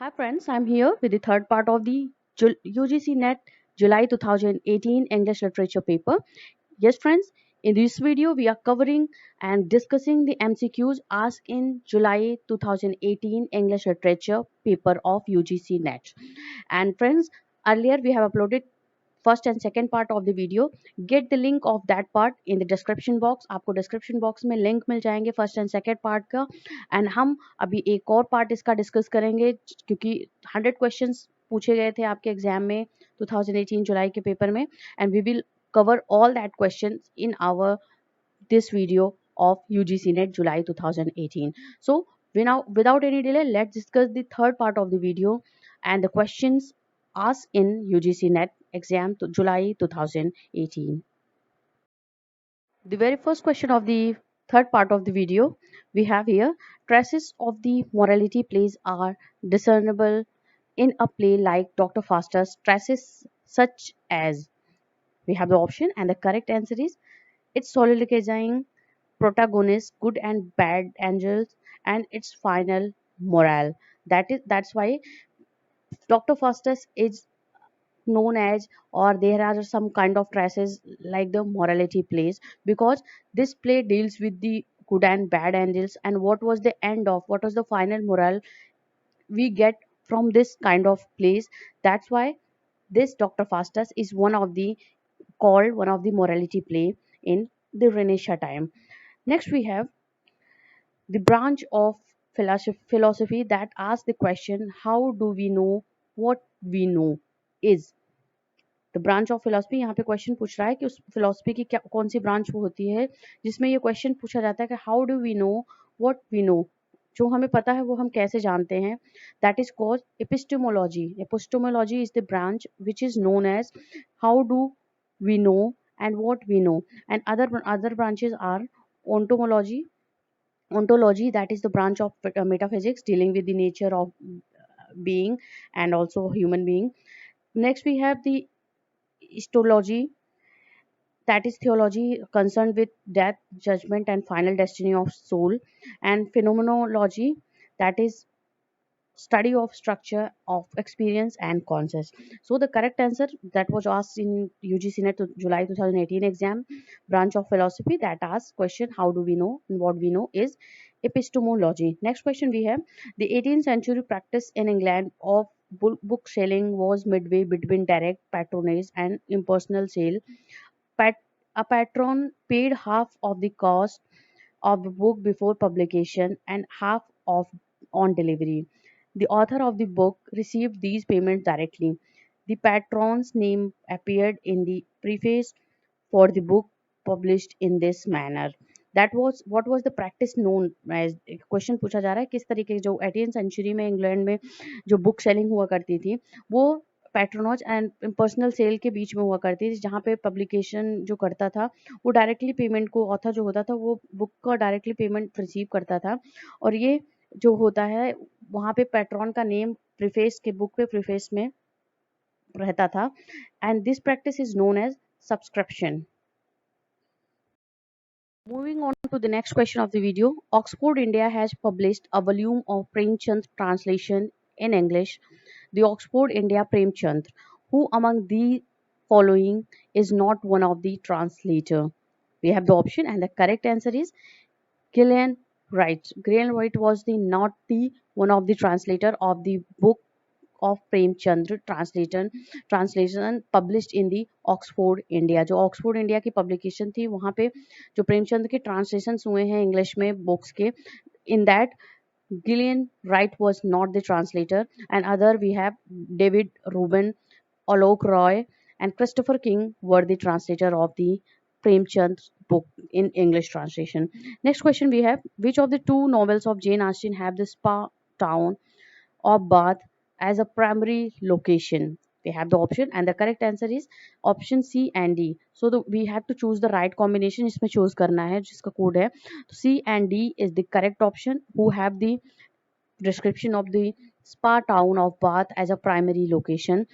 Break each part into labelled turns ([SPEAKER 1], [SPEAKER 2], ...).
[SPEAKER 1] Hi friends, I'm here with the third part of the UGC NET July 2018 English Literature paper. Yes friends, in this video we are covering and discussing the MCQs asked in July 2018 English Literature paper of UGC NET. And friends, earlier we have uploaded first and second part of the video. Get the link of that part in the description box. आपको description box में link मिल जाएंगे first and second part का. And हम अभी एक और part इसका discuss करेंगे क्योंकि 100 क्वेश्चंस पूछे गए थे आपके एग्जाम में 2018 जुलाई के पेपर में. And we will cover all that questions in our this video of UGC NET July 2018. So we now, without any delay, let's discuss the third part of the video and the questions asked in UGC NET exam to July 2018. The very first question of the third part of the video we have here: traces of the morality plays are discernible in a play like Dr. Faustus. Traces such as, we have the option, and the correct answer is its soliloquizing protagonist, good and bad angels, and its final morale. That's why Dr. Faustus is known as, or there are some kind of traces like the morality plays, because this play deals with the good and bad angels and what was the final moral we get from this kind of plays. That's why this Dr. Faustus is one of the morality play in the Renaissance time. Next we have the branch of philosophy that asks the question, how do we know what we know is. The branch of philosophy, यहाँ पे question पूछ रहा है कि उस philosophy की क्या कौन सी ब्रांच वो होती है जिसमें ये क्वेश्चन पूछा जाता है कि how do we know what we know. जो हमें पता है वो हम कैसे जानते हैं. That is called epistemology. Epistemology is the branch which is known as how do we know and what we know. And other branches are ontology. Ontology, that is the branch of metaphysics dealing with the nature of being and also human being. Next we have the histology, that is theology concerned with death, judgment, and final destiny of soul. And phenomenology, that is study of structure of experience and conscious. So the correct answer that was asked in UGC NET July 2018 exam, branch of philosophy that asks question how do we know and what we know is epistemology. Next question we have: the 18th century practice in England of book selling was midway between direct patronage and impersonal sale. Pat- a patron paid half of the cost of the book before publication and half of on delivery. The author of the book received these payments directly. The patron's name appeared in the preface for the book published in this manner. That was what was the practice known as. Question पूछा जा रहा है किस तरीके जो 18th century में England में जो बुक सेलिंग हुआ करती थी वो पैट्रोनोज एंड पर्सनल सेल के बीच में हुआ करती थी, जहाँ पे पब्लिकेशन जो करता था वो डायरेक्टली पेमेंट को, ऑथर जो होता था वो बुक का डायरेक्टली पेमेंट रिसीव करता था. और ये जो होता है वहाँ पे पैट्रॉन का नेम प्रीफेस के बुक पे प्रीफेस में रहता था. And this practice is known as subscription. Moving on to the next question of the video, Oxford India has published a volume of Premchand translation in English, the Oxford India Premchand. Who among the following is not one of the translator? We have the option, and the correct answer is Gillian Wright. Gillian Wright was the not the one of the translator of the book of Premchandra translation published in the Oxford India. जो Oxford India की publication थी वहाँ पे जो प्रेमचंद के translation हुए हैं English में बुक्स के, in that Gillian Wright was not the translator. And other we have David Reuben, Alok Roy, and Christopher King were the translator of the Premchand book in English translation. Next question we have: which of the two novels of Jane Austen have the spa town of Bath as a primary location? We have the option, and the correct answer is option C and D. So we have to choose the right combination. इसमें choose करना है जिसका code है. तो C and D is the correct option. Who have the description of the spa town of Bath as a primary location: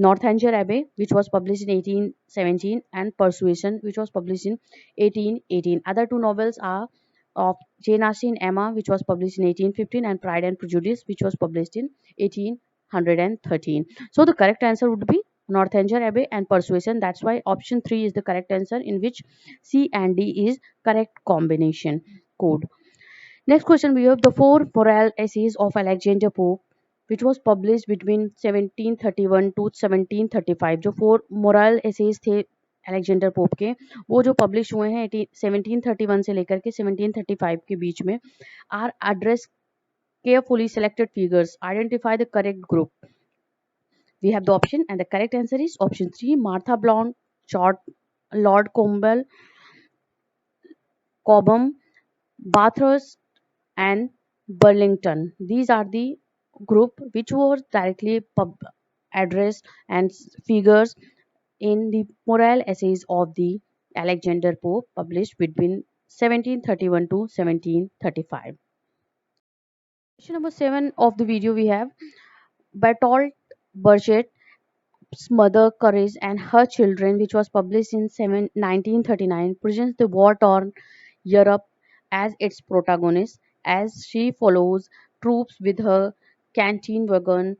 [SPEAKER 1] Northanger Abbey, which was published in 1817, and Persuasion, which was published in 1818. Other two novels are of Jane Austen Emma, which was published in 1815, and Pride and Prejudice, which was published in 1813. So the correct answer would be Northanger Abbey and Persuasion. That's why option 3 is the correct answer, in which C and D is correct combination code. Next question, we have the four moral essays of Alexander Pope, which was published between 1731 to 1735. जो four moral essays थे Alexander pope के, वो जो publish हुए हैं 1731 से लेकर के 1735 के बीच में, are address carefully selected figures. Identify the correct group. We have the option, and the correct answer is option 3, Martha Blount, Lord Campbell, Cobham, Bathurst, and Burlington. These are the group which were directly addressed and figures in the moral essays of the Alexander Pope, published between 1731 to 1735. Question number 7 of the video we have Bertolt Brecht's Mother Courage and Her Children, which was published in 1939, presents the war-torn Europe as its protagonist as she follows troops with her canteen wagon.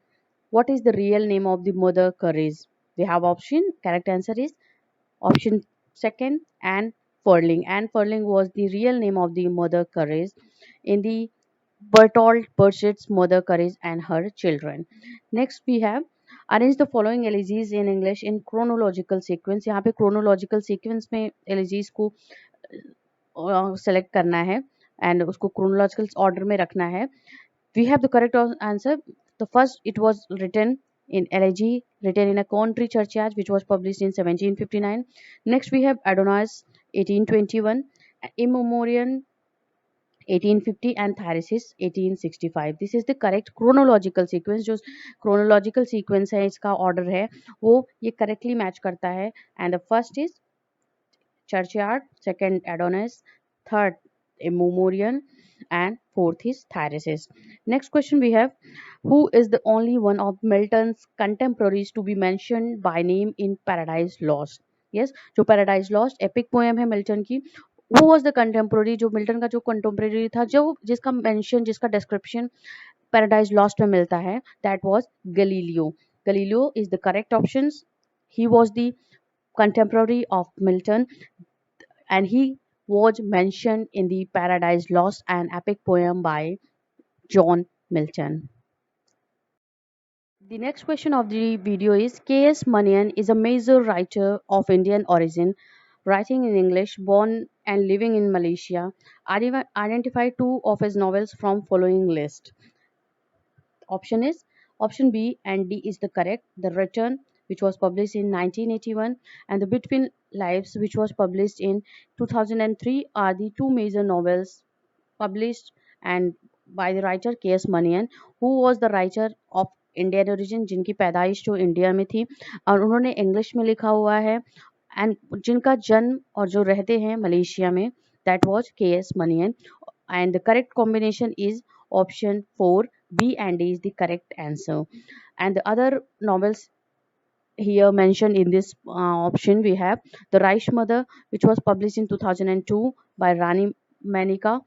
[SPEAKER 1] What is the real name of the Mother Courage? We have option. Correct answer is option second, Anne Furling. Anne Furling was the real name of the Mother Courage in the Bertolt Brecht's Mother Courage and Her Children. Next we have arrange the following elegies in English in chronological sequence. यहाँ पे chronological sequence में elegies को select करना है and उसको chronological order में रखना है. We have the correct answer. The first, it was written in elegy, written in a country churchyard, which was published in 1759. Next, we have Adonais, 1821, Immemorial, 1850, and Thyrsis, 1865. This is the correct chronological sequence. जो chronological sequence है, इसका order है, वो ये correctly match करता है. And the first is Churchyard, second Adonis, third Immemorial, and fourth is Thyrsis. Next question we have, who is the only one of Milton's contemporaries to be mentioned by name in Paradise Lost? Yes, जो Paradise Lost epic poem है Milton की, who was the contemporary, जो Milton का जो contemporary था, जो जिसका mention, जिसका description Paradise Lost में मिलता है, that was Galileo. Galileo is the correct options. He was the contemporary of Milton, and he was mentioned in the Paradise Lost, an epic poem by John Milton. The next question of the video is K.S. Manian is a major writer of Indian origin, writing in English, born and living in Malaysia. Identify two of his novels from following list. Option is option B and D is the correct. The Return, which was published in 1981, and The Between Lives, which was published in 2003, are the two major novels published and by the writer K.S. Manian, who was the writer of Indian origin, जिनकी पैदाइश जो India में थी और उन्होंने English में लिखा हुआ है, एंड जिनका जन्म और जो रहते हैं मलेशिया में, that was K.S. Manian. And the correct combination is option 4, B and D is the correct answer. And the other novels here mentioned in this option, we have The Reich Mother, which was published in 2002 by Rani Manika,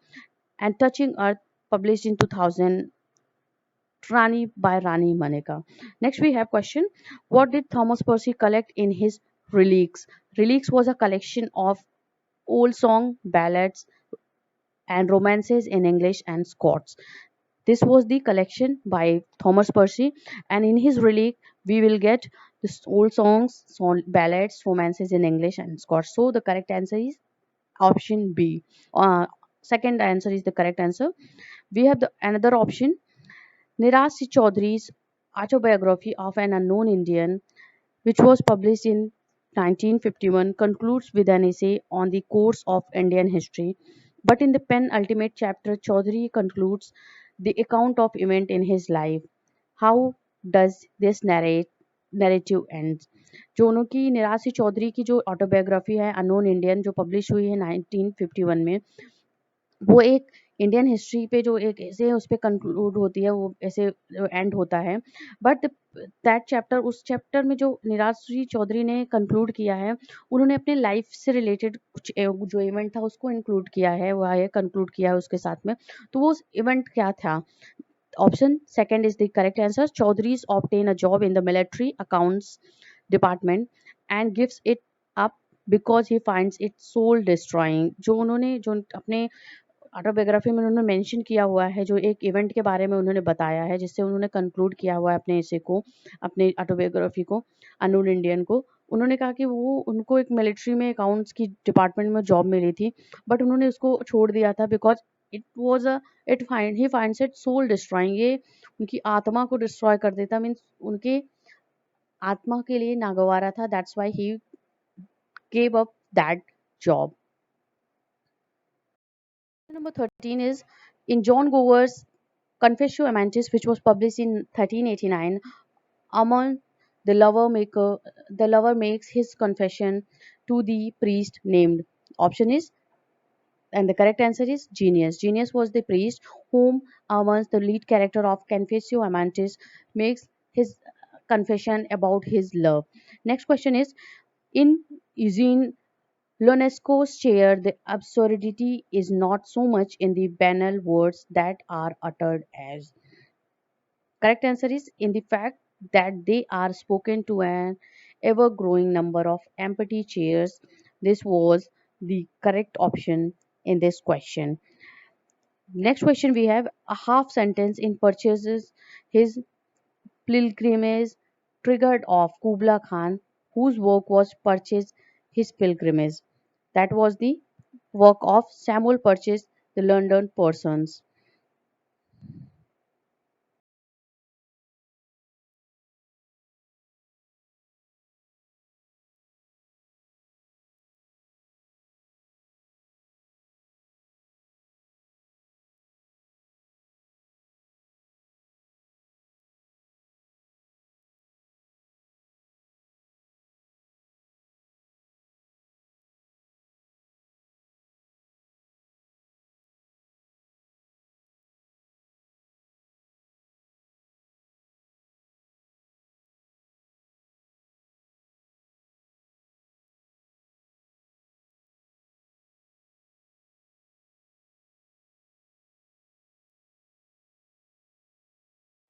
[SPEAKER 1] and Touching Earth, published in 2000 Rani by Rani Manika. Next we have question, what did Thomas Percy collect in his Reliques? Reliques was a collection of old song, ballads, and romances in English and Scots. This was the collection by Thomas Percy, and in his relic, we will get this old songs, ballads, romances in English and Scots. So the correct answer is option B. Second answer is the correct answer. We have the another option. Nirasi Chaudhry's autobiography of an unknown Indian, which was published in 1951, concludes with an essay on the course of Indian history. But in the penultimate chapter, Chaudhary concludes the account of event in his life. How does this narrative end? जो उनकी निराशी चौधरी की जो autobiography है unknown Indian, जो publish हुई है 1951 में, वो एक इंडियन हिस्ट्री पे जो एक ऐसे उस पे कंक्लूड होती है, वो ऐसे एंड होता है। बट दैट चैप्टर, उस चैप्टर में जो निराश्री चौधरी ने कंक्लूड किया है, उन्होंने अपने लाइफ से रिलेटेड कुछ जो इवेंट था उसको इंक्लूड किया है, वह ये कंक्लूड किया है उसके साथ में। तो वो इवेंट क्या था? Option second is the correct answer. Chaudhry's obtain a job in the military accounts department and gives it up because he finds it soul destroying. जो उन्होंने जो अपने ऑटोबायोग्राफी में उन्होंने मेंशन किया हुआ है, जो एक इवेंट के बारे में उन्होंने बताया है, जिससे उन्होंने कंक्लूड किया हुआ है अपने इसे को, अपने ऑटोबायोग्राफी को, अननोन इंडियन को। उन्होंने कहा कि वो उनको एक मिलिट्री में अकाउंट्स की डिपार्टमेंट में जॉब मिली थी, बट उन्होंने उसको छोड़ दिया था because it was a it find he finds it soul destroying. ये उनकी आत्मा को डिस्ट्रॉय कर देता, मीन्स उनके आत्मा के लिए नागवारा था। That's why he gave up that job. Number 13 is in John Gower's Confessio Amantis, which was published in 1389. Among the lover makes his confession to the priest named. Option is, and the correct answer is Genius. Genius was the priest whom Amans, the lead character of Confessio Amantis, makes his confession about his love. Next question is in Eugene Ionesco's chair, the absurdity is not so much in the banal words that are uttered as. Correct answer is in the fact that they are spoken to an ever growing number of empty chairs. This was the correct option in this question. Next question we have a half sentence in purchases his pilgrimage triggered off Kubla Khan, whose work was purchase his pilgrimage. That was the work of Samuel Purchase, the London persons.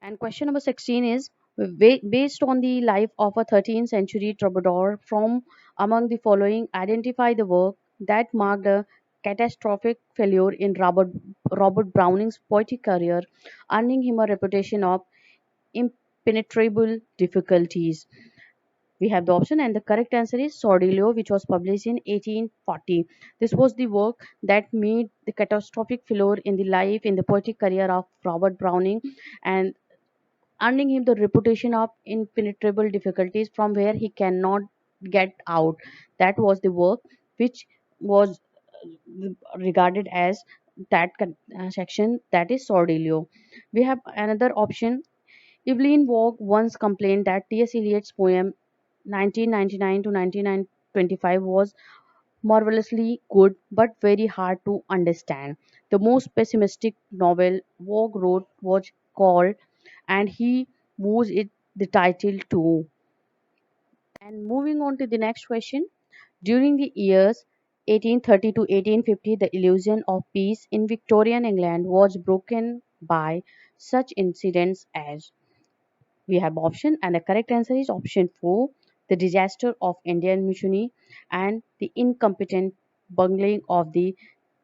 [SPEAKER 1] And question number 16 is based on the life of a 13th century troubadour from among the following, identify the work that marked a catastrophic failure in Robert Browning's poetic career, earning him a reputation of impenetrable difficulties. We have the option, and the correct answer is Sordilio, which was published in 1840. This was the work that made the catastrophic failure in the life in the poetic career of Robert Browning, and earning him the reputation of impenetrable difficulties from where he cannot get out. That was the work which was regarded as section, that is Sordilio. We have another option. Evelyn Waugh once complained that T.S. Eliot's poem 1999 to 1925 was marvelously good but very hard to understand. The most pessimistic novel Waugh wrote was called, and he moves it the title too. And moving on to the next question. During the years 1830 to 1850, the illusion of peace in Victorian England was broken by such incidents as. We have option, and the correct answer is option 4, the disaster of Indian Mutiny and the incompetent bungling of the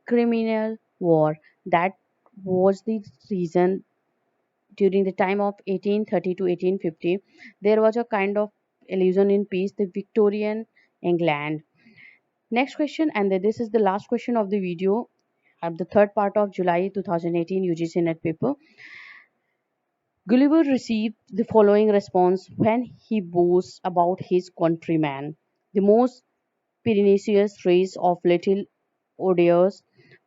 [SPEAKER 1] criminal war. That was the reason during the time of 1830 to 1850 there was a kind of illusion in peace, the Victorian England. Next question, and this is the last question of the video at the third part of July 2018 UGC net paper. Gulliver received the following response when he boasts about his countrymen: the most pernicious race of little odious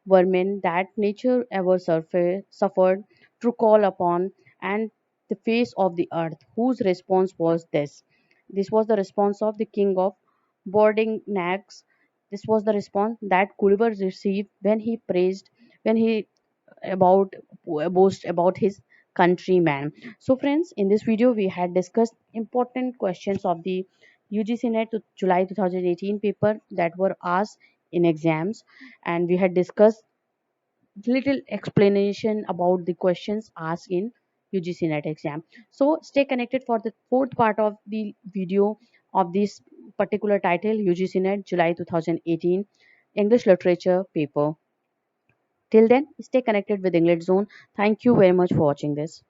[SPEAKER 1] vermin that nature ever suffered to call upon and the face of the earth. Whose response was this? This was the response of the king of Bordingnags. This was the response that Gulliver received when he about boast about his countryman. So friends, in this video we had discussed important questions of the UGC NET to July 2018 paper that were asked in exams, and we had discussed little explanation about the questions asked in UGC NET exam. So stay connected for the fourth part of the video of this particular title, UGC NET July 2018 English Literature paper. Till then, stay connected with English Zone. Thank you very much for watching this.